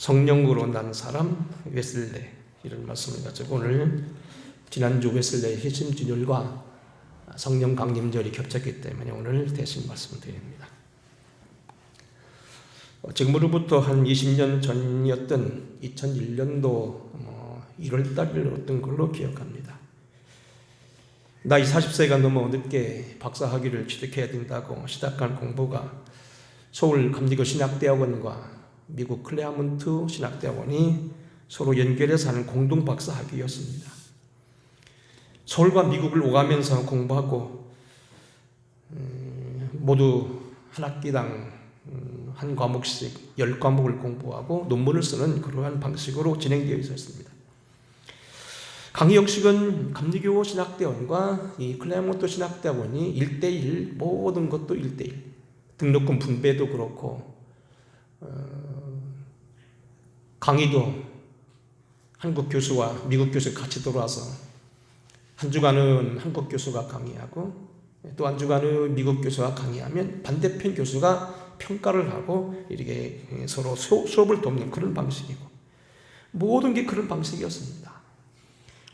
성령으로 난 사람 웨슬레, 이런 말씀을 가지고 오늘 지난주 웨슬레의 희심진율과 성령 강림절이 겹쳤기 때문에 오늘 대신 말씀드립니다. 지금으로부터 한 20년 전이었던 2001년도 1월달이었던 걸로 기억합니다. 나이 40세가 넘어 늦게 박사학위를 취득해야 된다고 시작한 공부가 서울 감리교 신학대학원과 미국 클레아몬트 신학대학원이 서로 연결해서 하는 공동 박사학위였습니다. 서울과 미국을 오가면서 공부하고 모두 한 학기당 한 과목씩 10과목을 공부하고 논문을 쓰는 그러한 방식으로 진행되어 있었습니다. 강의 형식은 감리교 신학대원과 이 클레아몬트 신학대원이 1대1, 모든 것도 1대1, 등록금 분배도 그렇고 강의도 한국 교수와 미국 교수 같이 돌아와서 한 주간은 한국 교수가 강의하고 또 한 주간은 미국 교수가 강의하면 반대편 교수가 평가를 하고 이렇게 서로 수업을 돕는 그런 방식이고 모든 게 그런 방식이었습니다.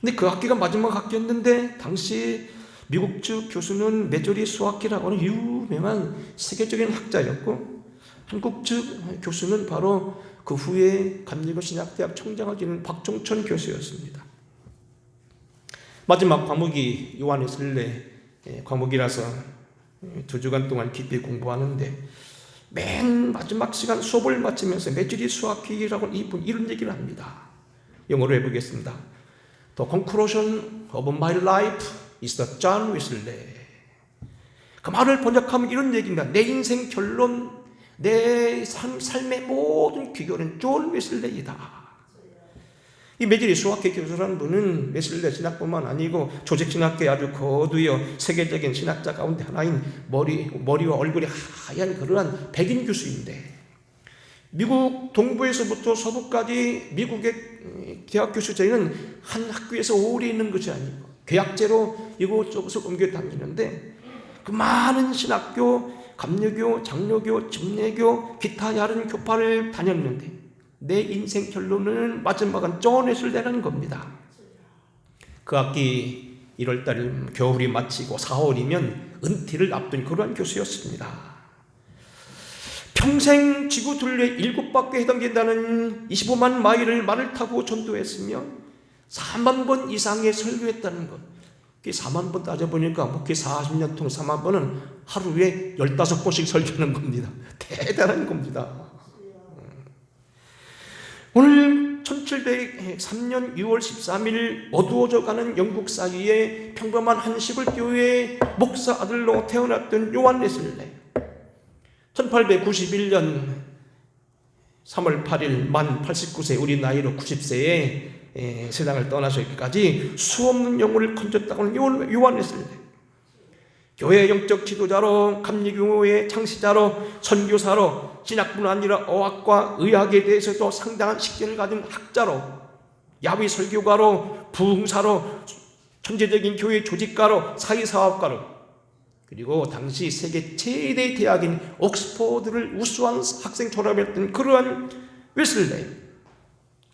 근데 그 학기가 마지막 학기였는데 당시 미국 측 교수는 메조리 수아키라고 하는 유명한 세계적인 학자였고 한국 측 교수는 바로 그 후에 감리교 신학대학 총장을 지낸 박종천 교수였습니다. 마지막 과목이 요한의 설례 과목이라서 2주간 동안 깊이 공부하는데 맨 마지막 시간 수업을 마치면서 메조리 수아키라고 이런 얘기를 합니다. 영어로 해보겠습니다. The conclusion of my life is the John Wesley. 그 말을 번역하면 이런 얘기입니다. 내 인생 결론, 내 삶의 모든 귀결은 존 웨슬레이다. 이 메조리 수아키 교수라는 분은 웨슬레 신학뿐만 아니고 조직신학계의 아주 거두여 세계적인 신학자 가운데 하나인 머리와 얼굴이 하얀 그러한 백인 교수인데 미국 동부에서부터 서부까지 미국의 대학 교수 저희는 한 학교에서 오래 있는 것이 아니고 계약제로 이곳저곳을 옮겨 다니는데 그 많은 신학교, 감리교, 장로교, 집례교, 기타 다른 교파를 다녔는데 내 인생 결론은 마지막은 존 웨슬레라는 겁니다. 그 학기 1월달 겨울이 마치고 4월이면 은퇴를 앞둔 그러한 교수였습니다. 평생 지구 둘레 7바퀴에 해당된다는 25만 마일을 말을 타고 전도했으며 4만 번 이상의 설교했다는 것. 4만 번 따져보니까 목회 40년 통 4만 번은 하루에 15번씩 설교하는 겁니다. 대단한 겁니다. 오늘 1703년 6월 13일 어두워져가는 영국 사이에 평범한 한 시골교회의 목사 아들로 태어났던 요한 웨슬레. 1891년 3월 8일 만 89세 우리 나이로 90세에 세상을 떠나시기까지 수없는 영혼을 건졌다고 하는 요한 웨슬레. 교회의 영적 지도자로 감리교회의 창시자로 선교사로 신학뿐 아니라 어학과 의학에 대해서도 상당한 식견을 가진 학자로 야외 설교가로 부흥사로 천재적인 교회 조직가로 사회사업가로 그리고 당시 세계 최대 대학인 옥스퍼드를 우수한 학생 졸업했던 그러한 웨슬레.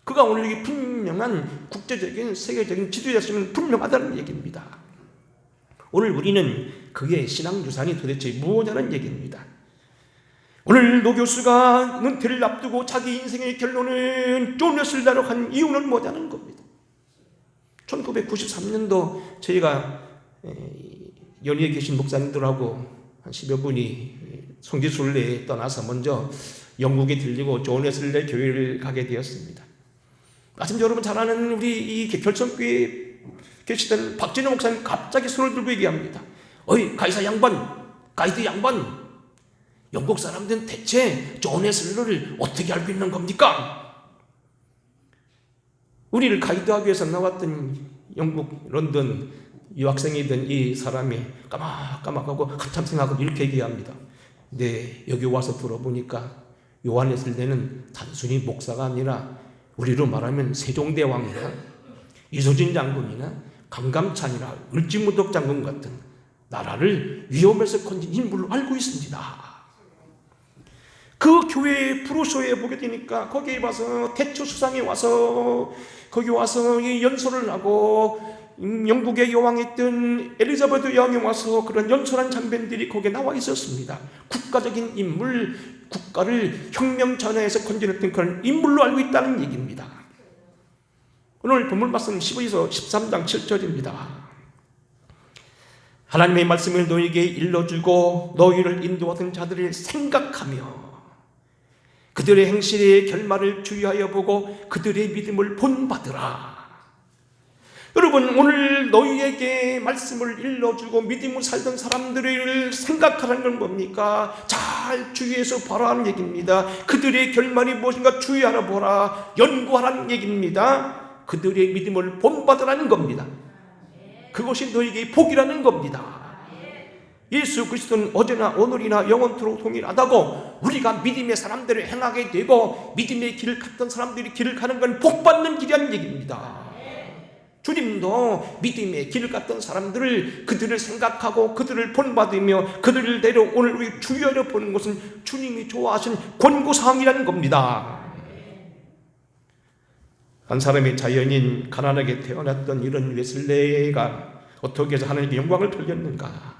그가 오늘 이 분명한 국제적인 세계적인 지도자였으면 분명하다는 얘기입니다. 오늘 우리는 그의 신앙 유산이 도대체 무엇이냐는 얘기입니다. 오늘 노 교수가 은퇴를 앞두고 자기 인생의 결론은 존 웨슬레로 한 이유는 뭐냐는 겁니다. 1993년도 저희가 연희에 계신 목사님들하고 한 10여 분이 성지순례에 떠나서 먼저 영국에 들리고 존 웨슬레 교회를 가게 되었습니다. 마침 여러분 잘 아는 우리 이 결성교회에 계시던 박진영 목사님 갑자기 손을 들고 얘기합니다. 어이 가이사 양반, 가이드 양반, 영국 사람들은 대체 존 웨슬레를 어떻게 알고 있는 겁니까? 우리를 가이드하기 위해서 나왔던 영국 런던 유학생이던 이 사람이 까막까막하고 한참 생각하고 이렇게 얘기합니다. 네, 여기 와서 들어보니까 요한 웨슬레는 단순히 목사가 아니라 우리로 말하면 세종대왕이나 이소진 장군이나 강감찬이나 을지무덕 장군 같은 나라를 위험에서 건진 인물로 알고 있습니다. 그 교회 브로셔에 보게 되니까 거기에 와서 대처 수상에 와서 거기 와서 연설을 하고 영국의 여왕이었던 엘리자베트 여왕이 와서 그런 연설한 장면들이 거기에 나와 있었습니다. 국가적인 인물, 국가를 혁명 전야에서 건져냈던 그런 인물로 알고 있다는 얘기입니다. 오늘 본문 말씀 12서 13장 7절입니다. 하나님의 말씀을 너희에게 일러주고 너희를 인도하던 자들을 생각하며 그들의 행실의 결말을 주의하여 보고 그들의 믿음을 본받으라. 여러분, 오늘 너희에게 말씀을 일러주고 믿음을 살던 사람들을 생각하라는 건 뭡니까? 잘 주의해서 보라는 얘기입니다. 그들의 결말이 무엇인가 주의하라 보라, 연구하라는 얘기입니다. 그들의 믿음을 본받으라는 겁니다. 그것이 너희에게 복이라는 겁니다. 예수 그리스도는 어제나 오늘이나 영원토록 동일하다고 우리가 믿음의 사람들을 행하게 되고 믿음의 길을 갔던 사람들이 길을 가는 건 복받는 길이라는 얘기입니다. 주님도 믿음의 길을 갔던 사람들을 그들을 생각하고 그들을 본받으며 그들을 내려 오늘 우리 주의하려 보는 것은 주님이 좋아하신 권고사항이라는 겁니다. 한 사람의 자연인 가난하게 태어났던 이런 웨슬레가 어떻게 해서 하나님께 영광을 돌렸는가?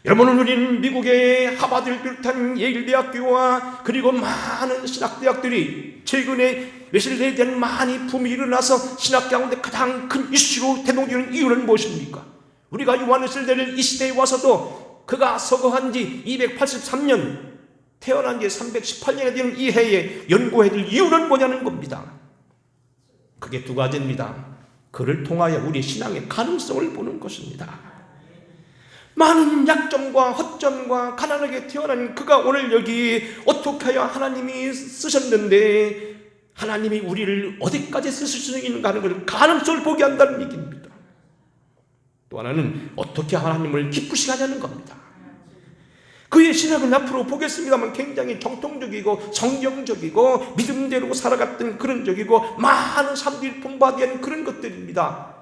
여러분, 우리는 미국의 하버드를 비롯한 예일대학교와 그리고 많은 신학대학들이 최근에 웨슬레에 대한 많이 붐이 일어나서 신학 가운데 가장 큰 이슈로 대동되는 이유는 무엇입니까? 우리가 요한 웨슬레를 이 시대에 와서도 그가 서거한 지 283년, 태어난 지 318년이 되는 이 해에 연구해야 될 이유는 뭐냐는 겁니다. 그게 두 가지입니다. 그를 통하여 우리 신앙의 가능성을 보는 것입니다. 많은 약점과 허점과 가난하게 태어난 그가 오늘 여기 어떻게 하여 하나님이 쓰셨는데 하나님이 우리를 어디까지 쓰실 수 있는가 하는 걸 가능성을 보게 한다는 얘기입니다. 또 하나는 어떻게 하나님을 기쁘시게 하냐는 겁니다. 그의 신학은 앞으로 보겠습니다만 굉장히 정통적이고 성경적이고 믿음대로 살아갔던 그런 적이고 많은 사람들이 본받은 그런 것들입니다.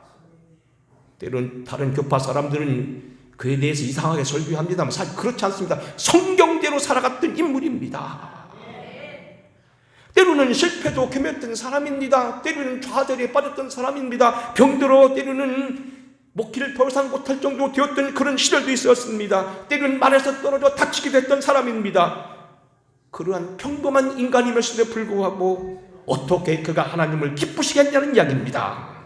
때론 다른 교파 사람들은 그에 대해서 이상하게 설교합니다만 사실 그렇지 않습니다. 성경대로 살아갔던 인물입니다. 때로는 실패도 겸했던 사람입니다. 때로는 좌절에 빠졌던 사람입니다. 병들어 때로는 목기를 더 이상 못할 정도로 되었던 그런 시절도 있었습니다. 때로는 말에서 떨어져 다치기도 했던 사람입니다. 그러한 평범한 인간임에도 불구하고 어떻게 그가 하나님을 기쁘시게 했냐는 이야기입니다.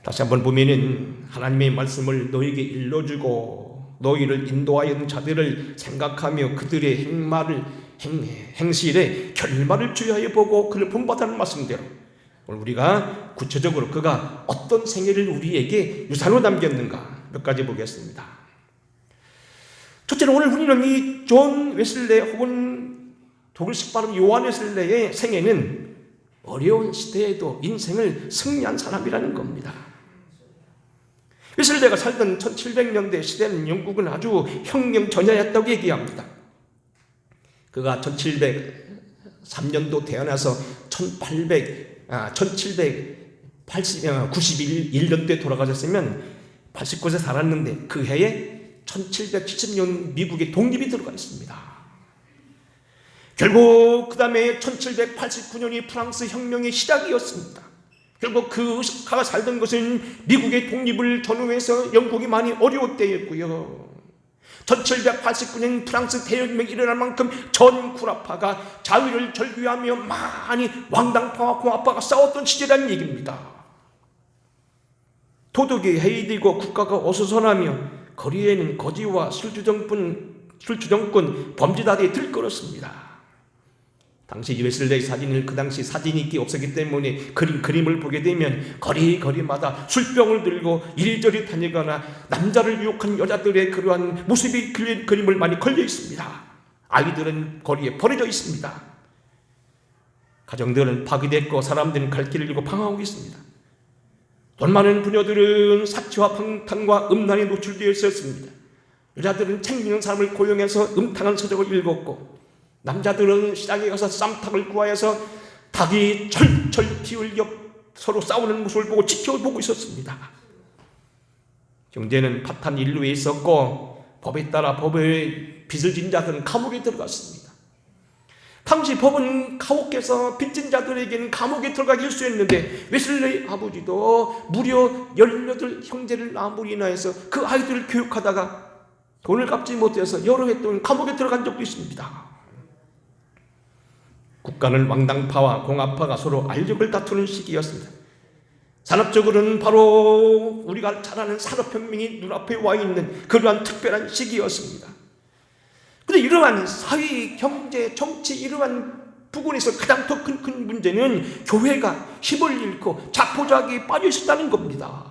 다시 한번 보면은 하나님의 말씀을 너희에게 일러주고 너희를 인도하여 자들을 생각하며 그들의 행실의 결말을 주의하여 보고 그를 본받으라는 말씀대로 오늘 우리가 구체적으로 그가 어떤 생애를 우리에게 유산으로 남겼는가 몇 가지 보겠습니다. 첫째로 오늘 우리는 이 존 웨슬레 혹은 독일식 발음 요한 웨슬레의 생애는 어려운 시대에도 인생을 승리한 사람이라는 겁니다. 웨슬레가 살던 1700년대 시대는 영국은 아주 혁명 전야였다고 얘기합니다. 그가 1703년도 태어나서 1791년도에 돌아가셨으면 89세 살았는데 그 해에 1770년 미국의 독립이 들어가 있습니다. 결국 그 다음에 1789년이 프랑스 혁명의 시작이었습니다. 결국 그가 살던 것은 미국의 독립을 전후해서 영국이 많이 어려울 때였고요. 1789년 프랑스 대혁명이 일어날 만큼 전 구라파가 자유를 절규하며 많이 왕당파와 공화파가 싸웠던 시대라는 얘기입니다. 도덕이 해이되고 국가가 어수선하며 거리에는 거지와 술주정권 범죄자들이 들끓었습니다. 당시 웨슬레의 사진을 그 당시 사진이 없었기 때문에 그림을 보게 되면 거리마다 술병을 들고 이리저리 다니거나 남자를 유혹한 여자들의 그러한 모습이 그림을 많이 걸려 있습니다. 아이들은 거리에 버려져 있습니다. 가정들은 파괴됐고 사람들은 갈 길을 잃고 방황하고 있습니다. 돈 많은 부녀들은 사치와 방탕과 음란에 노출되어 있었습니다. 여자들은 챙기는 사람을 고용해서 음탕한 서적을 읽었고 남자들은 시장에 가서 쌈탁을 구하여서 닭이 철철 튀을 옆 서로 싸우는 모습을 보고 지켜보고 있었습니다. 경제는 파탄 인류에 있었고 법에 따라 법의 빚을 진 자들은 감옥에 들어갔습니다. 당시 법은 가혹해서 빚진 자들에게는 감옥에 들어가기 일쑤였는데 웨슬레이 아버지도 무려 18 형제를 낳음으로 인하여서 그 아이들을 교육하다가 돈을 갚지 못해서 여러 해 동안 감옥에 들어간 적도 있습니다. 국가는 왕당파와 공화파가 서로 알력을 다투는 시기였습니다. 산업적으로는 바로 우리가 잘 아는 산업혁명이 눈앞에 와 있는 그러한 특별한 시기였습니다. 그런데 이러한 사회, 경제, 정치 이러한 부분에서 가장 더 큰 문제는 교회가 힘을 잃고 자포자기에 빠져 있었다는 겁니다.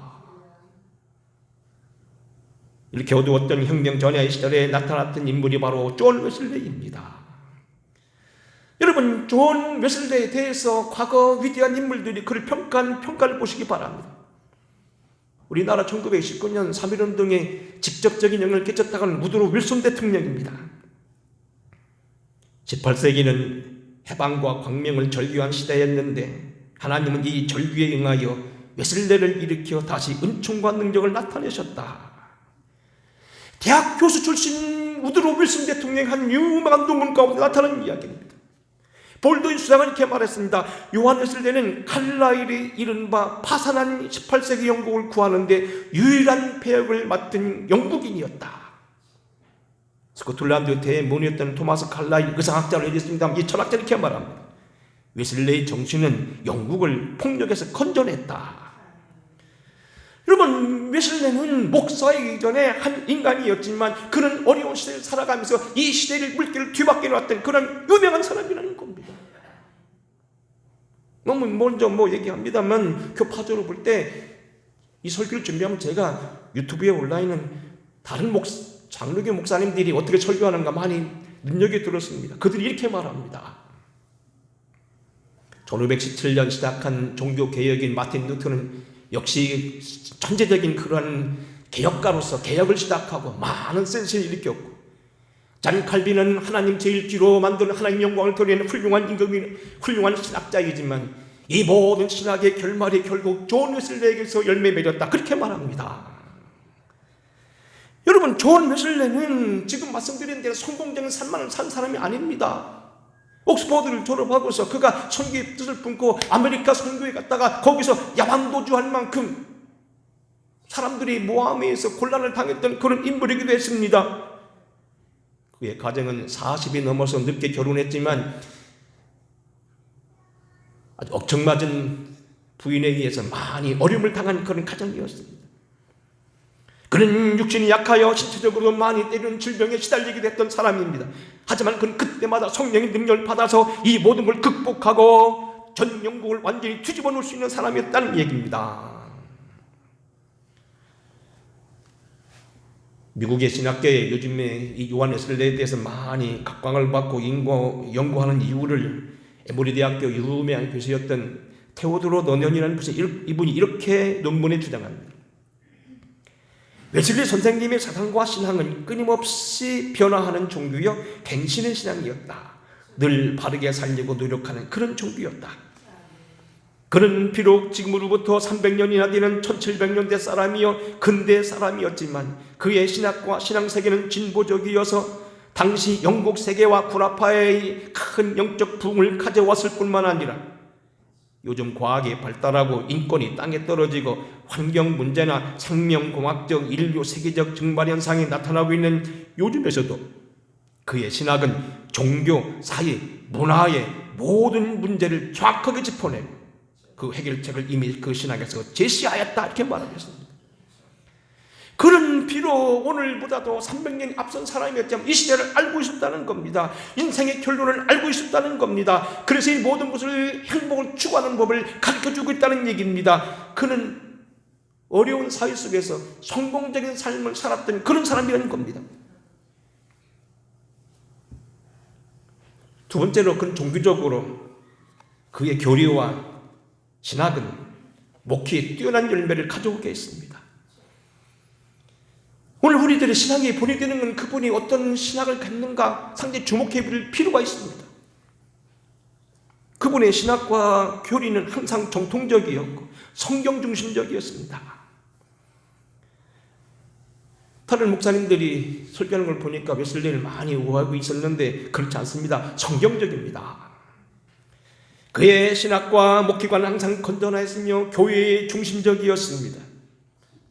이렇게 어두웠던 혁명 전야의 시절에 나타났던 인물이 바로 존 웨슬레이입니다. 여러분, 존 웨슬레이에 대해서 과거 위대한 인물들이 그를 평가한 평가를 보시기 바랍니다. 우리나라 1929년 3.1운동에 직접적인 영향을 끼쳤다고 하는 우드로 윌슨 대통령입니다. 18세기는 해방과 광명을 절규한 시대였는데 하나님은 이 절규에 응하여 웨슬레이를 일으켜 다시 은총과 능력을 나타내셨다. 대학 교수 출신 우드로 윌슨 대통령의 한 유명한 논문 가운데 나타나는 이야기입니다. 볼드윈 수장은 이렇게 말했습니다. 요한 웨슬레이는 칼라일이 이른바 파산한 18세기 영국을 구하는데 유일한 배역을 맡은 영국인이었다. 스코틀랜드 대문이었던 토마스 칼라일 의상학자로 일했습니다. 이 철학자는 이렇게 말합니다. 웨슬레이 정신은 영국을 폭력에서 건져냈다. 여러분, 웨슬레이는 목사이기 전에 한 인간이었지만 그는 어려운 시대를 살아가면서 이 시대를 물길을 뒤바뀌어 놨던 그런 유명한 사람이라는 겁니다. 너무 먼저 얘기합니다만 교파적으로 볼 때 이 설교를 준비하면 제가 유튜브에 올라있는 다른 장로교 목사님들이 어떻게 설교하는가 많이 눈여겨들었습니다. 그들이 이렇게 말합니다. 1517년 시작한 종교개혁인 마틴 루터는 역시 천재적인 그런 개혁가로서 개혁을 시작하고 많은 센스를 일으켰고, 잔 칼빈은 하나님 제1기로 만든 하나님 영광을 드리는 훌륭한 임금인 훌륭한 신학자이지만 이 모든 신학의 결말이 결국 존 웨슬레이에게서 열매 맺었다. 그렇게 말합니다. 여러분, 존 웨슬레이는 지금 말씀드린 대로 성공적인 삶만을 산 사람이 아닙니다. 옥스퍼드를 졸업하고서 그가 선교의 뜻을 품고 아메리카 선교에 갔다가 거기서 야왕도주할 만큼 사람들이 모함에서 곤란을 당했던 그런 인물이기도 했습니다. 그의 가정은 40이 넘어서 늦게 결혼했지만 아주 억정맞은 부인에 의해서 많이 어려움을 당한 그런 가정이었습니다. 그는 육신이 약하여 신체적으로 많이 때리는 질병에 시달리게 됐던 사람입니다. 하지만 그는 그때마다 성령의 능력을 받아서 이 모든 걸 극복하고 전 영국을 완전히 뒤집어 놓을 수 있는 사람이었다는 얘기입니다. 미국의 신학계에 요즘에 이 요한 웨슬레이에 대해서 많이 각광을 받고 연구하는 이유를 에모리 대학교 유명한 교수였던 테오도로 너년이라는 이분이 이렇게 논문에 주장합니다. 웨슬레이 선생님의 사상과 신앙은 끊임없이 변화하는 종교여 갱신의 신앙이었다. 늘 바르게 살려고 노력하는 그런 종교였다. 그는 비록 지금으로부터 300년이나 되는 1700년대 사람이여 근대 사람이었지만 그의 신학과 신앙세계는 진보적이어서 당시 영국 세계와 구라파의 큰 영적 부흥을 가져왔을 뿐만 아니라 요즘 과학이 발달하고 인권이 땅에 떨어지고 환경 문제나 생명공학적 인류 세계적 증발 현상이 나타나고 있는 요즘에서도 그의 신학은 종교, 사회, 문화의 모든 문제를 정확하게 짚어내고 그 해결책을 이미 그 신학에서 제시하였다 이렇게 말하겠습니다. 그는 비록 오늘보다도 300년이 앞선 사람이었지만 이 시대를 알고 있었다는 겁니다. 인생의 결론을 알고 있었다는 겁니다. 그래서 이 모든 것을 행복을 추구하는 법을 가르쳐주고 있다는 얘기입니다. 그는 어려운 사회 속에서 성공적인 삶을 살았던 그런 사람이라는 겁니다. 두 번째로 그는 종교적으로 그의 교리와 신학은 목회에 뛰어난 열매를 가져오게 했습니다. 오늘 우리들의 신앙이 본이 되는 건 그분이 어떤 신학을 갖는가 상당히 주목해 볼 필요가 있습니다. 그분의 신학과 교리는 항상 정통적이었고 성경 중심적이었습니다. 다른 목사님들이 설교하는 걸 보니까 웨슬리를 많이 우호하고 있었는데 그렇지 않습니다. 성경적입니다. 그의 신학과 목회관은 항상 건전하였으며 교회의 중심적이었습니다.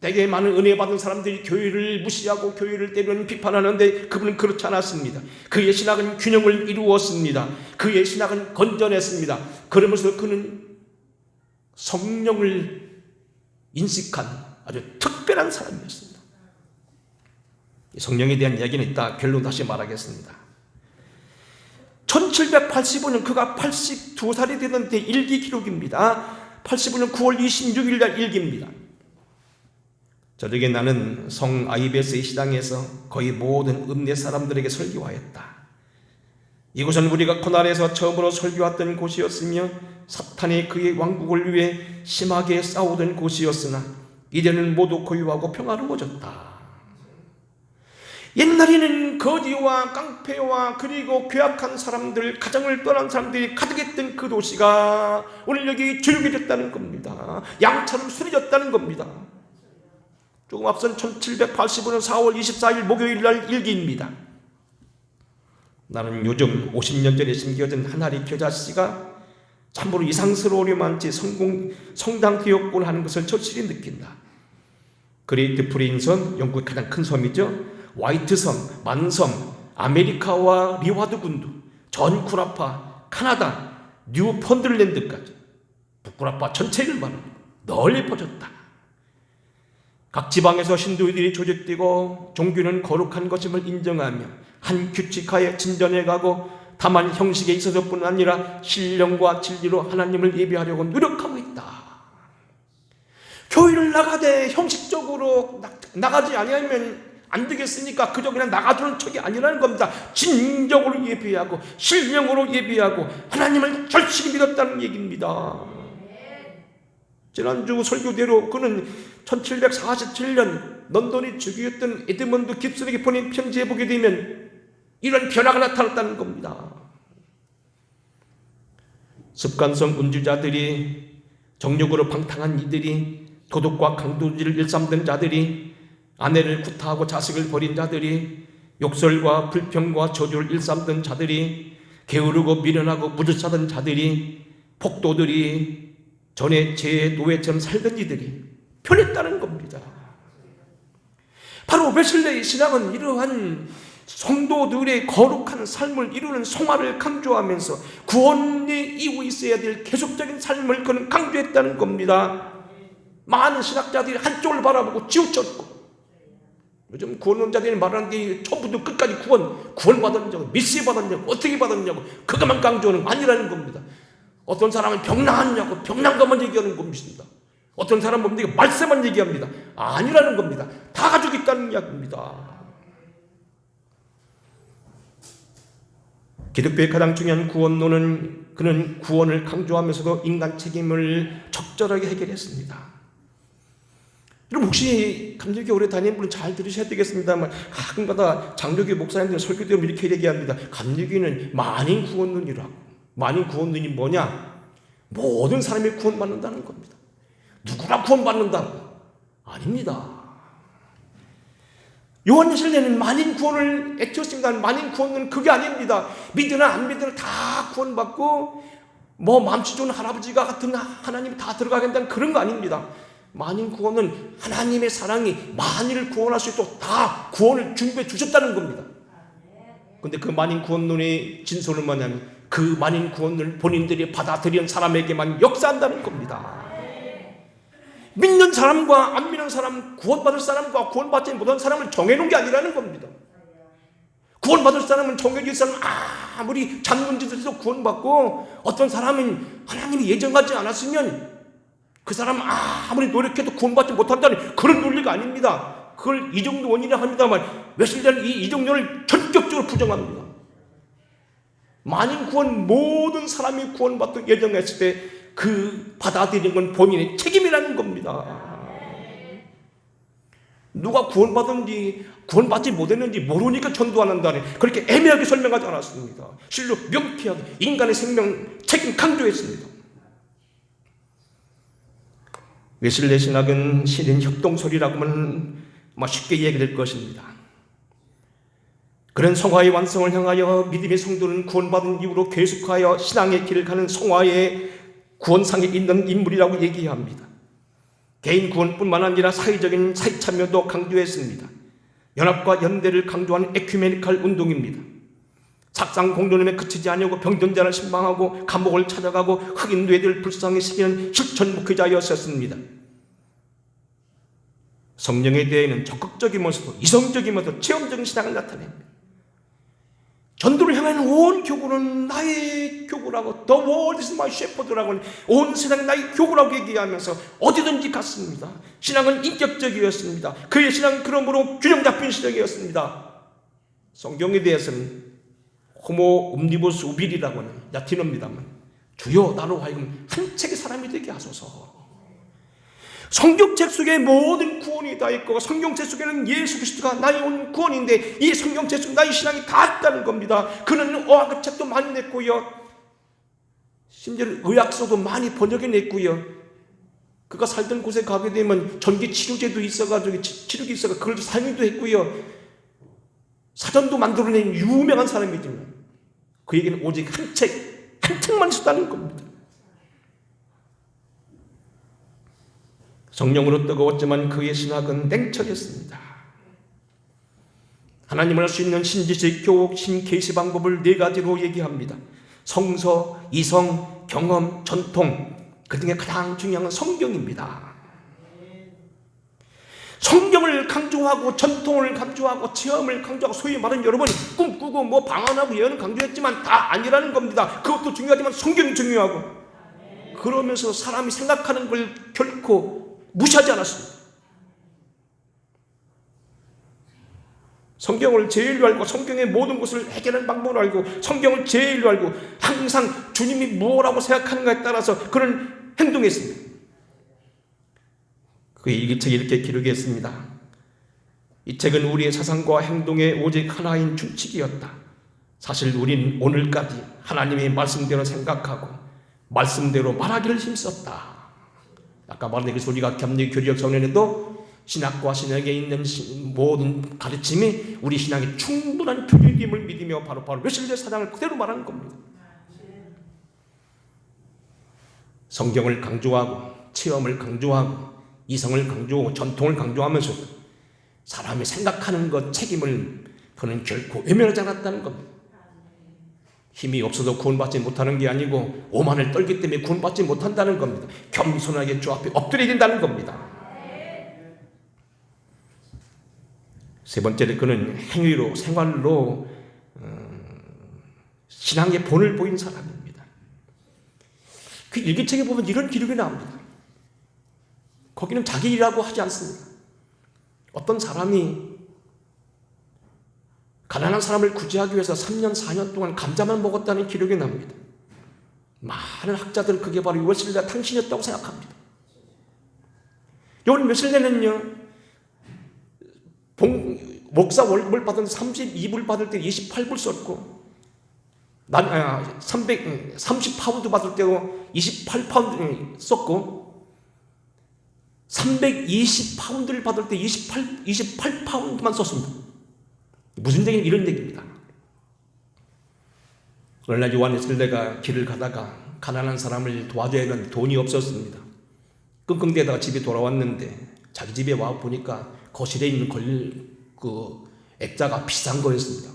되게 많은 은혜 받은 사람들이 교회를 무시하고 교회를 때로는 비판하는데 그분은 그렇지 않았습니다. 그의 신학은 균형을 이루었습니다. 그의 신학은 건전했습니다. 그러면서 그는 성령을 인식한 아주 특별한 사람이었습니다. 성령에 대한 이야기는 이따 결론 다시 말하겠습니다. 1785년 그가 82살이 되던 때 일기 기록입니다. 85년 9월 26일 날 일기입니다. 저녁에 나는 성 아이베스의 시장에서 거의 모든 읍내 사람들에게 설교하였다. 이곳은 우리가 고난에서 처음으로 설교했던 곳이었으며 사탄이 그의 왕국을 위해 심하게 싸우던 곳이었으나 이제는 모두 고요하고 평화로워졌다. 옛날에는 거지와 깡패와 그리고 괴악한 사람들, 가정을 떠난 사람들이 가득했던 그 도시가 오늘 여기 조용해졌다는 겁니다. 양처럼 순해졌다는 겁니다. 조금 앞선 1785년 4월 24일 목요일 날 일기입니다. 나는 요즘 50년 전에 심겨진 하나리 겨자씨가 참으로 이상스러우려만치 성당 기업을 하는 것을 절실히 느낀다. 그레이트 프린선, 영국의 가장 큰 섬이죠. 화이트섬, 만섬, 아메리카와 리와드 군도, 전 쿠라파, 카나다, 뉴펀들랜드까지 북쿠라파 전체를 말합니다. 널리 퍼졌다. 각 지방에서 신도들이 조직되고 종교는 거룩한 것임을 인정하며 한 규칙하에 진전해가고 다만 형식에 있어서뿐 아니라 신령과 진리로 하나님을 예배하려고 노력하고 있다. 교회를 나가되 형식적으로 나가지 아니하면 안 되겠으니까 그저 그냥 나가주는 척이 아니라는 겁니다. 진정으로 예배하고 신령으로 예배하고 하나님을 절실히 믿었다는 얘기입니다. 지난주 설교대로 그는 1747년 런던이 주교였던 에드먼드 깁슨에게 보낸 편지에 보게 되면 이런 변화가 나타났다는 겁니다. 습관성 음주자들이, 정욕으로 방탕한 이들이, 도덕과 강도질을 일삼던 자들이, 아내를 구타하고 자식을 버린 자들이, 욕설과 불평과 저주를 일삼던 자들이, 게으르고 미련하고 무릇하던 자들이, 폭도들이, 전에 제 노예처럼 살던 이들이 변했다는 겁니다. 바로 웨슬레의 신앙은 이러한 성도들의 거룩한 삶을 이루는 성화를 강조하면서 구원이 이후 있어야 될 계속적인 삶을 그는 강조했다는 겁니다. 많은 신학자들이 한쪽을 바라보고 치우쳤고, 요즘 구원론자들이 말하는 게 처음부터 끝까지 구원받았냐고, 미시 받았냐고, 어떻게 받았냐고 그것만 강조하는 거 아니라는 겁니다. 어떤 사람은 병나았냐고 병난 것만 얘기하는 겁니다. 어떤 사람은 뭡니까? 말세만 얘기합니다. 아니라는 겁니다. 다 가지고 있다는 이야기입니다. 기독교의 가장 중요한 구원론은 그는 구원을 강조하면서도 인간 책임을 적절하게 해결했습니다. 여러분 혹시 감리교 오래 다니는 분은 잘 들으셔야 되겠습니다만 가끔가다 장로교 목사님들 설교 때문에 이렇게 얘기합니다. 감리교는 만인 구원론이라고. 만인 구원론이 뭐냐? 모든 사람이 구원받는다는 겁니다. 누구나 구원받는다고? 아닙니다. 요한계시록에는 만인 구원을 애쳤습니다. 만인 구원은 그게 아닙니다. 믿으나 안 믿으나 다 구원받고 마음씨 좋은 할아버지가 같은 하나님이 다 들어가게 된다는 그런 거 아닙니다. 만인 구원은 하나님의 사랑이 만인을 구원할 수 있도록 다 구원을 준비해 주셨다는 겁니다. 그런데 그 만인 구원론의 진솔은 뭐냐면 그 만인 구원을 본인들이 받아들인 사람에게만 역사한다는 겁니다. 믿는 사람과 안 믿는 사람, 구원받을 사람과 구원받지 못한 사람을 정해놓은 게 아니라는 겁니다. 구원받을 사람은 정해질 사람은 아무리 잡는 짓을 해서 구원받고, 어떤 사람은 하나님이 예정하지 않았으면 그 사람은 아무리 노력해도 구원받지 못한다는 그런 논리가 아닙니다. 그걸 이정론이라 합니다만 웨슬리는 이 이정론을 전격적으로 부정합니다. 만인 구원, 모든 사람이 구원받도록 예정했을 때 그 받아들이는 건 본인의 책임이라는 겁니다. 누가 구원받은지 구원받지 못했는지 모르니까 전도 안 한다니 그렇게 애매하게 설명하지 않았습니다. 실로 명쾌하게 인간의 생명 책임 강조했습니다. 웨슬리 신학은 신인 협동설이라고 하면 쉽게 이야기될 것입니다. 그런 성화의 완성을 향하여 믿음의 성도는 구원받은 이후로 계속하여 신앙의 길을 가는 성화의 구원상에 있는 인물이라고 얘기합니다. 개인 구원뿐만 아니라 사회적인 사회참여도 강조했습니다. 연합과 연대를 강조하는 에큐메니칼 운동입니다. sak상 공론에 그치지 아니하고 병든 자를 신방하고 감옥을 찾아가고 흑인 뇌들을 불쌍히 시키는 실천 목회자였었습니다. 성령에 대해는 적극적이면서도 이성적이면서도 체험적인 신앙을 나타냅니다. 전도를 향하는 온 교구는 나의 교구라고, The world is my shepherd라고, 온 세상이 나의 교구라고 얘기하면서 어디든지 갔습니다. 신앙은 인격적이었습니다. 그의 신앙은 그러므로 균형 잡힌 신앙이었습니다. 성경에 대해서는 호모 음니보스 우빌이라고 하는 라틴어입니다만, 주여 나로 하여금 한 책의 사람이 되게 하소서. 성경책 속에 모든 구원이 다 있고 성경책 속에는 예수 그리스도가 나의 온 구원인데 이 성경책 속에 나의 신앙이 다 있다는 겁니다. 그는 어학의 책도 많이 냈고요, 심지어는 의학서도 많이 번역해 냈고요, 그가 살던 곳에 가게 되면 전기 치료제도 있어가지고 치료기 있어가 그걸 사용도 했고요, 사전도 만들어낸 유명한 사람이지만 그에게는 오직 한 책만 있었다는 겁니다. 성령으로 뜨거웠지만 그의 신학은 냉철했습니다. 하나님을 알 수 있는 신지식, 교육, 신계시 방법을 4가지로 얘기합니다. 성서, 이성, 경험, 전통, 그 중에 가장 중요한 건 성경입니다. 성경을 강조하고 전통을 강조하고 체험을 강조하고, 소위 말하는 여러분이 꿈꾸고 방언하고 예언을 강조했지만 다 아니라는 겁니다. 그것도 중요하지만 성경이 중요하고, 그러면서 사람이 생각하는 걸 결코 무시하지 않았습니다. 성경을 제일로 알고 성경의 모든 것을 해결하는 방법을 알고 성경을 제일로 알고 항상 주님이 뭐라고 생각하는가에 따라서 그런 행동했습니다. 그 일기책에 이렇게 기록했습니다. 이 책은 우리의 사상과 행동의 오직 하나인 준칙이었다. 사실 우린 오늘까지 하나님의 말씀대로 생각하고 말씀대로 말하기를 힘썼다. 아까 말한 그 우리가 격리 교리학 전에도 신학과 신학에 있는 모든 가르침이 우리 신앙의 충분한 표준임을 믿으며 바로 웨슬레 사상을 그대로 말하는 겁니다. 성경을 강조하고 체험을 강조하고 이성을 강조하고 전통을 강조하면서 사람이 생각하는 것 책임을 그는 결코 외면하지 않았다는 겁니다. 힘이 없어도 구원받지 못하는 게 아니고 오만을 떨기 때문에 구원받지 못한다는 겁니다. 겸손하게 주 앞에 엎드려야 된다는 겁니다. 세 번째는 그는 행위로, 생활로 신앙의 본을 보인 사람입니다. 그 일기책에 보면 이런 기록이 나옵니다. 거기는 자기 일이라고 하지 않습니다. 어떤 사람이 가난한 사람을 구제하기 위해서 3년, 4년 동안 감자만 먹었다는 기록이 납니다. 많은 학자들은 그게 바로 웨슬레가 당신이었다고 생각합니다. 여기 웨슬레는요, 목사 월급을 받은 32불 받을 때 28불 썼고, 30파운드 받을 때도 28파운드 썼고, 320파운드를 받을 때 28파운드만 썼습니다. 무슨 얘기는 이런 얘기입니다. 어느 날 요한 웨슬레가 길을 가다가 가난한 사람을 도와줘야 하는 돈이 없었습니다. 끙끙대다가 집에 돌아왔는데 자기 집에 와 보니까 거실에 있는 그 액자가 비싼 거였습니다.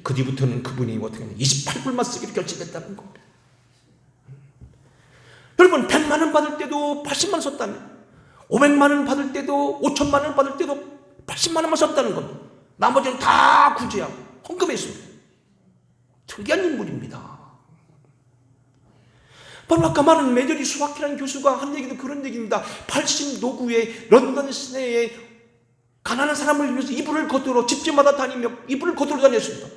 그 뒤부터는 그분이 어떻게 28불만 쓰기로 결심했다는 겁니다. 여러분, 100만 원 받을 때도 80만 원 썼다면, 500만 원 받을 때도 5천만 원 받을 때도 80만 원만 썼다는 겁니다. 나머지는 다 구제하고 헌금했습니다. 특이한 인물입니다. 바로 아까 말한 메저리 수학이라는 교수가 한 얘기도 그런 얘기입니다. 80노구의 런던 시내에 가난한 사람을 위해서 이불을 겉으로 집집마다 다니며 이불을 겉으로 다녔습니다.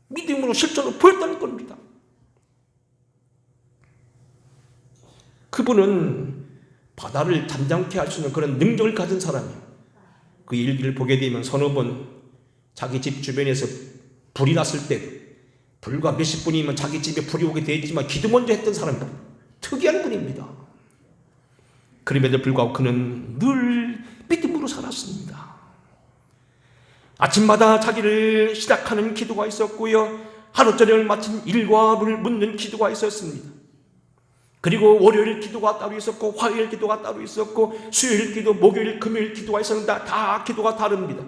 믿음으로 실천으로 보였다는 겁니다. 그분은 바다를 잠잠케 할 수 있는 그런 능력을 가진 사람이에요. 그 일기를 보게 되면 서너 번 자기 집 주변에서 불이 났을 때 불과 몇십 분이면 자기 집에 불이 오게 되어 있지만 기도 먼저 했던 사람입니다. 특이한 분입니다. 그럼에도 불구하고 그는 늘 믿음으로 살았습니다. 아침마다 자기를 시작하는 기도가 있었고요, 하루 저녁을 마친 일과를 묻는 기도가 있었습니다. 그리고 월요일 기도가 따로 있었고, 화요일 기도가 따로 있었고, 수요일 기도, 목요일, 금요일 기도가 있었는데 다 기도가 다릅니다.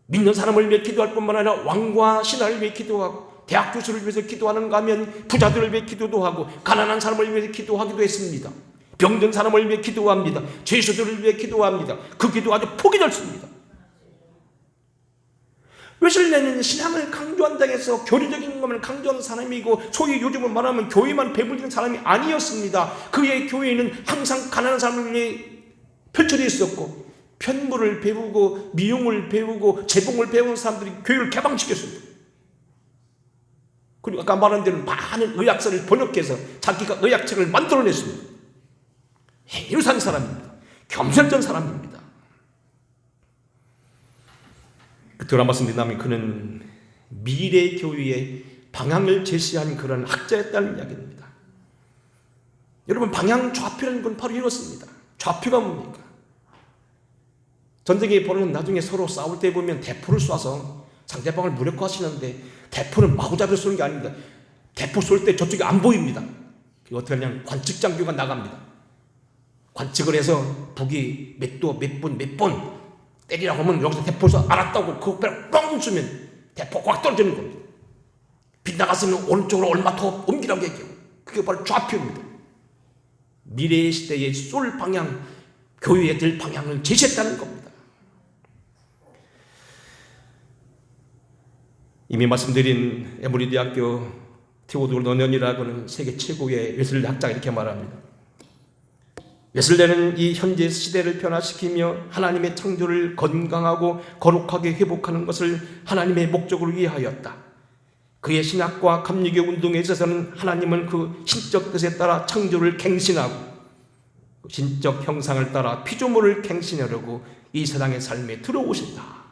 믿는 사람을 위해 기도할 뿐만 아니라 왕과 신하를 위해 기도하고, 대학 교수를 위해서 기도하는가 하면 부자들을 위해 기도도 하고, 가난한 사람을 위해 기도하기도 했습니다. 병든 사람을 위해 기도합니다. 죄수들을 위해 기도합니다. 그 기도 아주 폭이 넓습니다. 웨슬레는 신앙을 강조한다고 해서 교리적인 것을 강조하는 사람이고, 소위 요즘은 말하면 교회만 배불리는 사람이 아니었습니다. 그의 교회는 항상 가난한 사람을 위해 펼쳐져 있었고, 편물을 배우고 미용을 배우고 재봉을 배우는 사람들이 교회를 개방시켰습니다. 그리고 아까 말한 대로 많은 의학서를 번역해서 자기가 의학책을 만들어냈습니다. 행유산 사람입니다. 겸손한 사람입니다. 그동안 말씀드린다면 그는 미래 교회의 방향을 제시한 그런 학자였다는 이야기입니다. 여러분, 방향 좌표라는 건 바로 이렇습니다. 좌표가 뭡니까? 전쟁이 벌어진 나중에 서로 싸울 때 보면 대포를 쏴서 상대방을 무력화하시는데, 대포는 마구잡이로 쏘는 게 아닙니다. 대포 쏠 때 저쪽이 안 보입니다. 어떻게 하냐면 관측 장비가 나갑니다. 관측을 해서 북이 몇 도, 몇 분, 몇 번 때리라고 하면 여기서 대포에서 알았다고 그 배를 뻥 쏘면 대포 꽉 떨어지는 겁니다. 빗나갔으면 오른쪽으로 얼마 더 옮기라고 얘기해요. 그게 바로 좌표입니다. 미래의 시대에 쏠 방향, 교회에 될 방향을 제시했다는 겁니다. 이미 말씀드린 에모리 대학교 테오도르 너년이라고는 세계 최고의 웨슬레 학자가 이렇게 말합니다. 웨슬레는 이 현재 시대를 변화시키며 하나님의 창조를 건강하고 거룩하게 회복하는 것을 하나님의 목적으로 이해하였다. 그의 신학과 감리교 운동에 있어서는 하나님은 그 신적 뜻에 따라 창조를 갱신하고 신적 형상을 따라 피조물을 갱신하려고 이 세상의 삶에 들어오신다.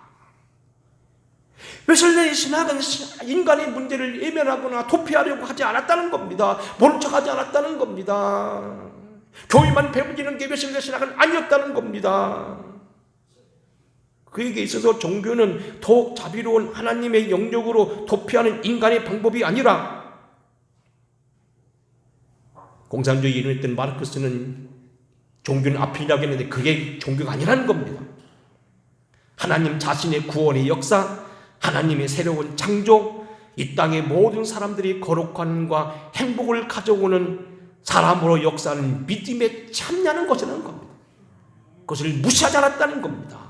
웨슬레의 신학은 인간의 문제를 외면하거나 도피하려고 하지 않았다는 겁니다. 모른 척하지 않았다는 겁니다. 교회만 배부지는 게 웨슬레의 신학은 아니었다는 겁니다. 그에게 있어서 종교는 더욱 자비로운 하나님의 영역으로 도피하는 인간의 방법이 아니라, 공산주의 이론했던 마르크스는 종교는 앞이라고 했는데 그게 종교가 아니라는 겁니다. 하나님 자신의 구원의 역사, 하나님의 새로운 창조, 이 땅의 모든 사람들이 거룩함과 행복을 가져오는 사람으로 역사하는 믿음에 참여하는 것이라는 겁니다. 그것을 무시하지 않았다는 겁니다.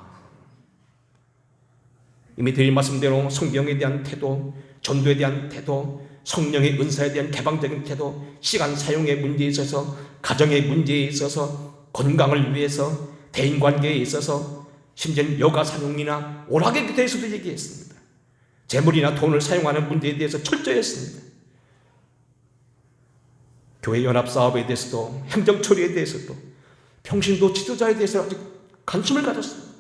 이미 드린 말씀대로 성경에 대한 태도, 전도에 대한 태도, 성령의 은사에 대한 개방적인 태도, 시간 사용의 문제에 있어서, 가정의 문제에 있어서, 건강을 위해서, 대인관계에 있어서, 심지어는 여가 사용이나 오락에 대해서도 얘기했습니다. 재물이나 돈을 사용하는 문제에 대해서 철저히 했습니다. 교회 연합사업에 대해서도, 행정처리에 대해서도, 평신도 지도자에 대해서 아주 관심을 가졌습니다.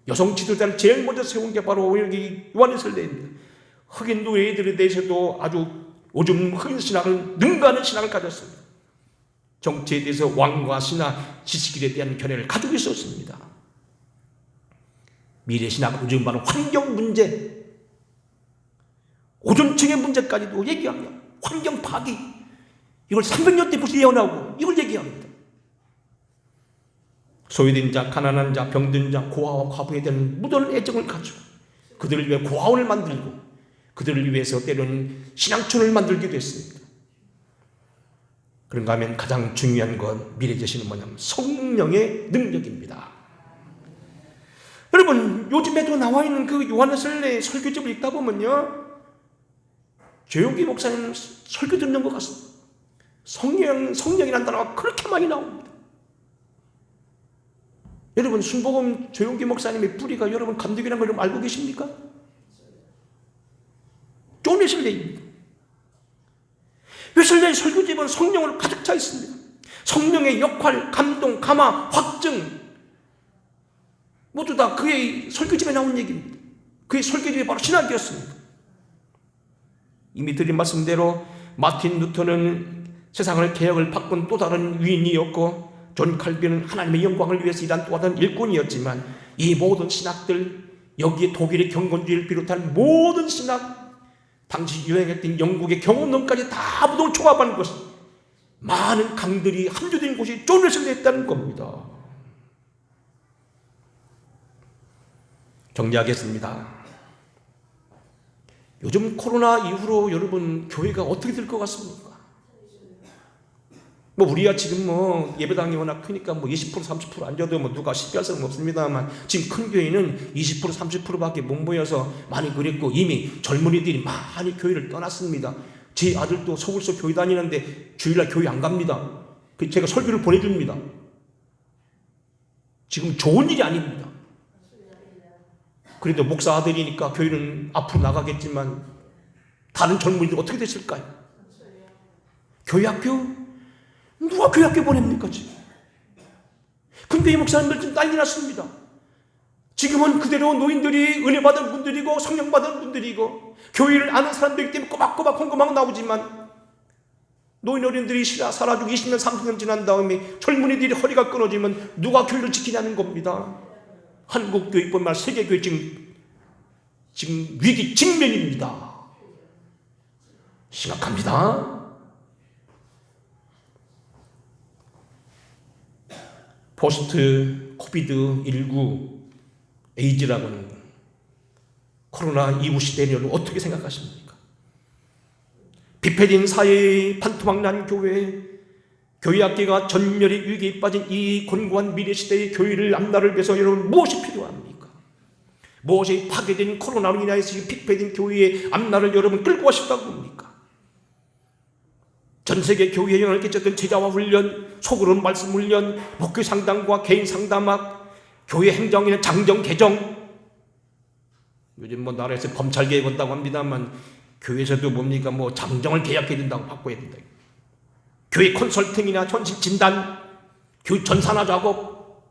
여성 지도자를 제일 먼저 세운 게 바로 여기 요한웨슬레입니다. 흑인 노예들에 대해서도 아주 오줌 흑인 신학을 능가하는 신학을 가졌습니다. 정치에 대해서 왕과 신하, 지식인에 대한 견해를 가지고 있었습니다. 미래신학, 요즘 바로 환경 문제, 오존층의 문제까지도 얘기합니다. 환경 파괴, 이걸 300년 때부터 예언하고 이걸 얘기합니다. 소외된 자, 가난한 자, 병든 자, 고아와 과부에 대한 무도한 애정을 가지고 그들을 위해 고아원을 만들고 그들을 위해서 때로는 신앙촌을 만들기도 했습니다. 그런가 하면 가장 중요한 건 미래제시는 뭐냐면 성령의 능력입니다. 여러분, 요즘에도 나와 있는 그 요한웨슬레의 설교집을 읽다 보면요, 조용기 목사님 설교 듣는 것 같습니다. 성령이라는 단어가 그렇게 많이 나옵니다. 여러분, 순복음 조용기 목사님의 뿌리가 여러분 감독이라는 걸 알고 계십니까? 존 웨슬레입니다. 웨슬레의 설교집은 성령으로 가득 차 있습니다. 성령의 역할, 감동, 감화, 확증 모두 다 그의 설교집에 나온 얘기입니다. 그의 설교집이 바로 신학이었습니다. 이미 드린 말씀대로 마틴 루터는 세상을 개혁을 바꾼 또 다른 위인이었고, 존 칼빈은 하나님의 영광을 위해서 일한 또 다른 일꾼이었지만, 이 모든 신학들, 여기에 독일의 경건주의를 비롯한 모든 신학, 당시 유행했던 영국의 경운론까지 다 모두 종합한 것이 많은 강들이 함유된 곳이 존 웨슬리 했다는 겁니다. 정리하겠습니다. 요즘 코로나 이후로 여러분 교회가 어떻게 될 것 같습니까? 우리가 지금 예배당이 워낙 크니까 20% 30% 앉아도 누가 시비할 사람 없습니다만, 지금 큰 교회는 20% 30%밖에 못 모여서 많이 그랬고, 이미 젊은이들이 많이 교회를 떠났습니다. 제 아들도 서울서 교회 다니는데 주일날 교회 안 갑니다. 제가 설교를 보내줍니다. 지금 좋은 일이 아닙니다. 그래도 목사 아들이니까 교회는 앞으로 나가겠지만 다른 젊은이들 어떻게 됐을까요? 교회 학교? 누가 교회 학교 보냅니까 지금? 근데 이 목사님들 좀 난리 났습니다. 지금은 그대로 노인들이 은혜 받은 분들이고 성령 받은 분들이고 교회를 아는 사람들이기 때문에 꼬박꼬박 헌금하고 나오지만, 노인 어른들이 사라지고 20년 30년 지난 다음에 젊은이들이 허리가 끊어지면 누가 교회를 지키냐는 겁니다. 한국교회뿐만 아니라 세계교회 지금 위기 직면입니다. 심각합니다. 포스트 코비드19 에이즈라고는 코로나 이후 시대를 어떻게 생각하십니까? 비폐진 사회의 반토막난 교회, 교회 학계가 전멸의 위기에 빠진 이 곤고한 미래 시대의 교회를 앞날을 위해서 여러분 무엇이 필요합니까? 무엇이 파괴된 코로나로 인하여서 핍폐된 교회의 앞날을 여러분 끌고 가셨다고 봅니까? 전 세계 교회에 영향을 끼쳤던 제자화 훈련, 속으로는 말씀 훈련, 목회 상담과 개인 상담학, 교회 행정이나 장정 개정, 요즘 나라에서 검찰 개혁 한다고 합니다만 교회에서도 뭡니까 장정을 계약해야 된다고 바꿔야 된다. 교회 컨설팅이나 현실 진단, 교회 전산화 작업.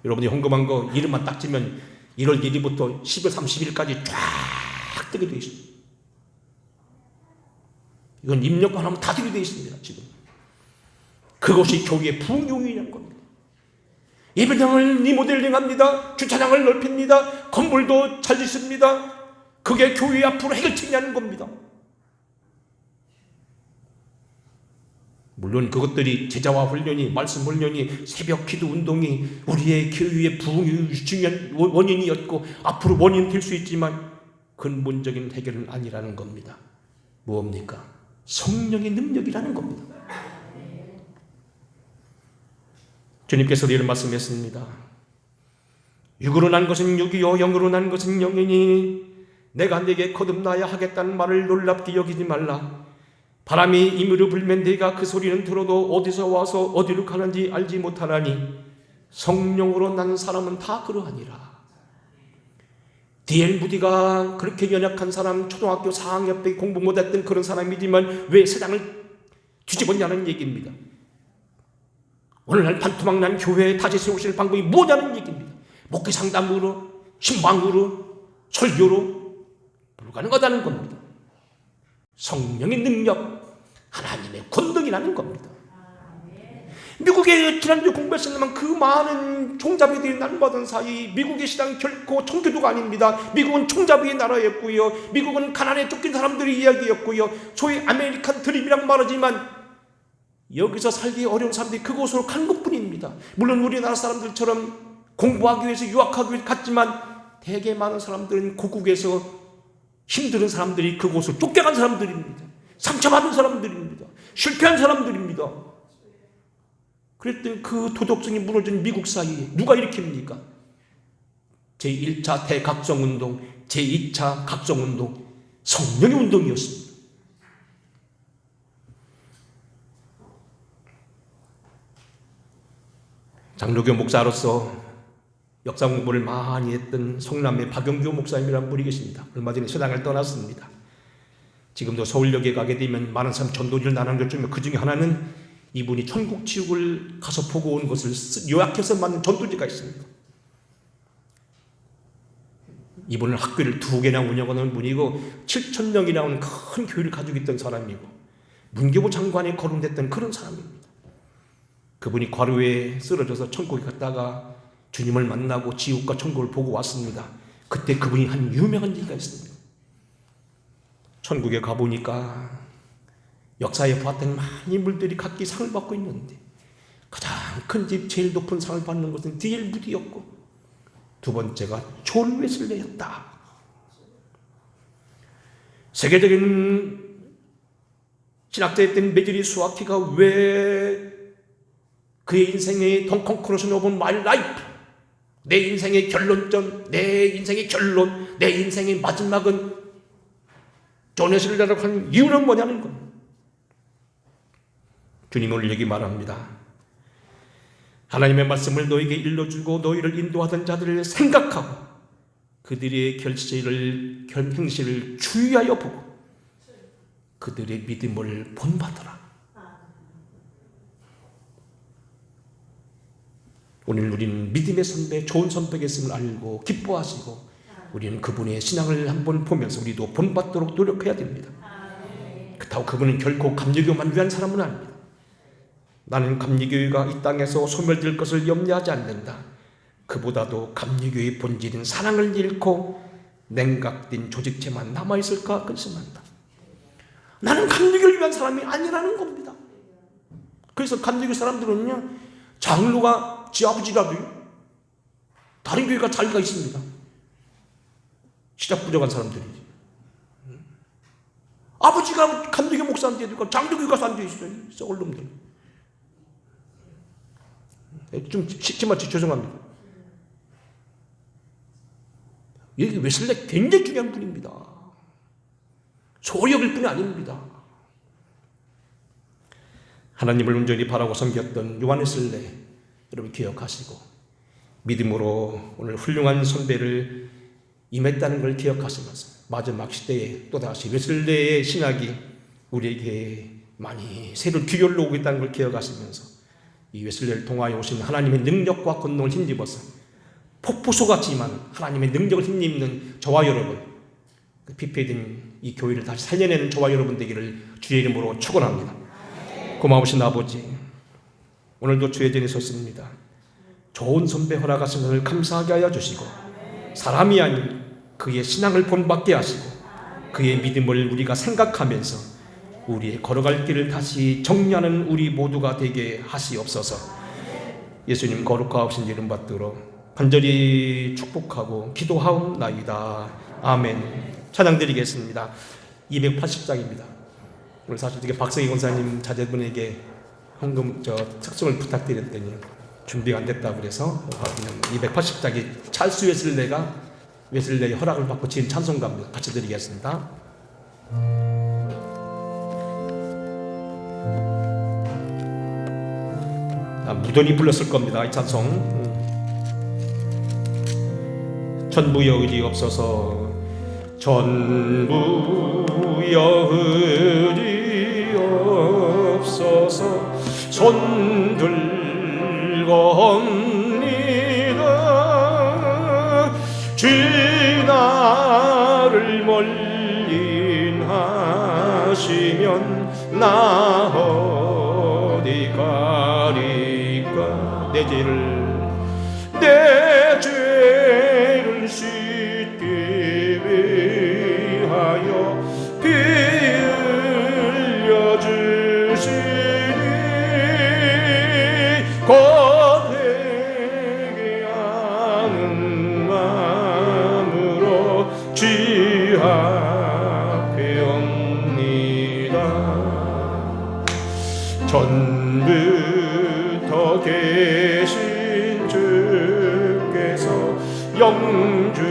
여러분이 헌금한 거 이름만 딱 치면 1월 1일부터 10월 30일까지 쫙 뜨게 되어 있습니다. 이건 입력만 하면 다 뜨게 되어 있습니다. 지금 그것이 교회의 부흥용이라는 겁니다. 예배당을 리모델링합니다. 주차장을 넓힙니다. 건물도 잘 짓습니다. 그게 교회 앞으로 해결책이냐는 겁니다. 물론 그것들이 제자화 훈련이, 말씀 훈련이, 새벽 기도 운동이 우리의 교회의 부흥의 중요한 원인이었고 앞으로 원인이 될 수 있지만 근본적인 해결은 아니라는 겁니다. 무엇입니까? 성령의 능력이라는 겁니다. 주님께서도 이런 말씀했습니다. 육으로 난 것은 육이요 영으로 난 것은 영이니 내가 네게 거듭나야 하겠다는 말을 놀랍게 여기지 말라. 바람이 임으로 불면 네가 그 소리는 들어도 어디서 와서 어디로 가는지 알지 못하나니 성령으로 난 사람은 다 그러하니라. D.L. 무디가 그렇게 연약한 사람, 초등학교 4학년 때 공부 못했던 그런 사람이지만 왜 세상을 뒤집었냐는 얘기입니다. 오늘날 반토막난 교회에 다시 세우실 방법이 뭐냐는 얘기입니다. 목회 상담으로, 신방으로, 설교로 불가능하다는 겁니다. 성령의 능력, 하나님의 권능이라는 겁니다. 미국에 지난주 공부했습니다만 그 많은 총잡이들이 난받은 사이 미국의 시장이 결코 청교도가 아닙니다. 미국은 총잡이의 나라였고요. 미국은 가난에 쫓긴 사람들의 이야기였고요. 소위 아메리칸 드림이라고 말하지만 여기서 살기 어려운 사람들이 그곳으로 간 것뿐입니다. 물론 우리나라 사람들처럼 공부하기 위해서 유학하기 위해서 갔지만 되게 많은 사람들은 고국에서 힘든 사람들이 그곳으로 쫓겨간 사람들입니다. 상처받은 사람들입니다. 실패한 사람들입니다. 그랬더니 그 도덕성이 무너진 미국 사이에 누가 일으킵니까? 제1차 대각성운동, 제2차 각성운동, 성령의 운동이었습니다. 장로교 목사로서 역사 공부를 많이 했던 성남의 박영규 목사님이라는 분이 계십니다. 얼마 전에 세상을 떠났습니다. 지금도 서울역에 가게 되면 많은 사람 전도지를 나누는 것 중에 그 중에 하나는 이분이 천국지옥을 가서 보고 온 것을 요약해서 만든 전도지가 있습니다. 이분은 학교를 2개나 운영하는 분이고 7,000명이 나오는 큰 교회를 가지고 있던 사람이고 문교부 장관에 거론됐던 그런 사람입니다. 그분이 과로에 쓰러져서 천국에 갔다가 주님을 만나고 지옥과 천국을 보고 왔습니다. 그때 그분이 한 유명한 얘기가 있습니다. 천국에 가보니까 역사에 보았던 많은 인물들이 각기 상을 받고 있는데 가장 큰 집 제일 높은 상을 받는 것은 D.L. 무디였고 두 번째가 존 웨슬레였다. 세계적인 신학자였던 메지리 수아키가 왜 그의 인생의 더 컨클루션 오브 마이 라이프, 내 인생의 결론점, 내 인생의 결론, 내 인생의 마지막은 존 웨슬레라고 하는 이유는 뭐냐는 겁니다. 주님은 오늘 여기 말합니다. 하나님의 말씀을 너에게 일러주고 너희를 인도하던 자들을 생각하고 그들의 행실을 주의하여 보고 그들의 믿음을 본받아라. 오늘 우리는 믿음의 선배, 좋은 선배가 있음을 알고 기뻐하시고 우리는 그분의 신앙을 한번 보면서 우리도 본받도록 노력해야 됩니다. 그렇다고 그분은 결코 감리교만 위한 사람은 아닙니다. 나는 감리교회가 이 땅에서 소멸될 것을 염려하지 않는다. 그보다도 감리교회의 본질인 사랑을 잃고 냉각된 조직체만 남아있을까 근심한다. 나는 감리교를 위한 사람이 아니라는 겁니다. 그래서 감리교 사람들은요, 장로가 지 아버지라도요, 다른 교회가 자기가 있습니다. 시작 부족한 사람들이지. 아버지가 감리교 목사인데 누가 장로교회 가서 앉아있어요. 썩을 놈들. 좀 정말 죄송합니다. 여기 웨슬레 굉장히 중요한 분입니다. 소리 여길 분이 아닙니다. 하나님을 온전히 바라고 섬겼던 요한 웨슬레 여러분 기억하시고 믿음으로 오늘 훌륭한 선배를 임했다는 걸 기억하시면서 마지막 시대에 또다시 웨슬레의 신학이 우리에게 많이 새로 기별로 오고 있다는 걸 기억하시면서 이 웨슬레를 통하여 오신 하나님의 능력과 권능을 힘입어서 폭포수같지만 하나님의 능력을 힘입는 저와 여러분, 피폐된 이 교회를 다시 살려내는 저와 여러분 되기를 주의 이름으로 축원합니다. 고마우신 아버지, 오늘도 주의 전에 섰습니다. 좋은 선배 허락하신 것을 감사하게 하여 주시고 사람이 아닌 그의 신앙을 본받게 하시고 그의 믿음을 우리가 생각하면서 우리의 걸어갈 길을 다시 정리하는 우리 모두가 되게 하시옵소서. 예수님 거룩하신 이름 받들어 간절히 축복하고 기도하옵나이다. 아멘. 찬양 드리겠습니다. 280장입니다. 오늘 사실 이게 박성희 권사님 자제분에게 헌금 특송을 부탁드렸더니 준비가 안 됐다고 그래서 280장이 찰스 웨슬레의 허락을 받고 지은 찬송가입니다. 같이 드리겠습니다. 무던히 불렀을 겁니다. 이 찬송. 전부여 의리 없어서 전부여 의리 없어서 손 들고옵니다. 주 나를 멀리하시면 나 어디 가리까. 내 죄를 씻기 위하여 피 흘려 주시니 곧 회개하는 마음으로 주 앞에 옵니다. 전부터 계신 주께서 영주를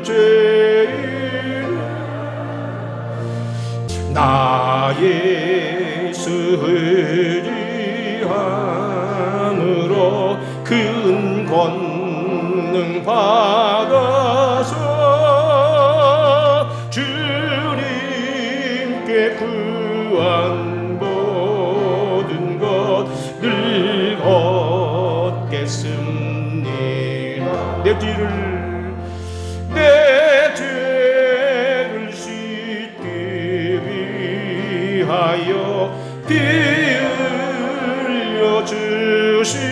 죄인 나 예수 의리함으로 큰 권능 받아서 주님께 구한 모든 것 늘 얻겠습니다. 내 죄를 씻기 위하여 피 흘려 주시니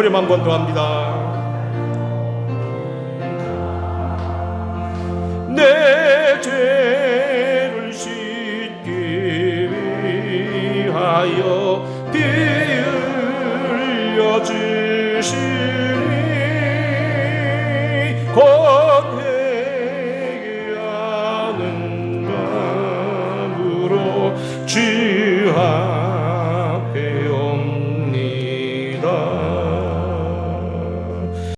후렴 한 번 더 합니다. 내 죄를 씻기 위하여 피 흘려 주시니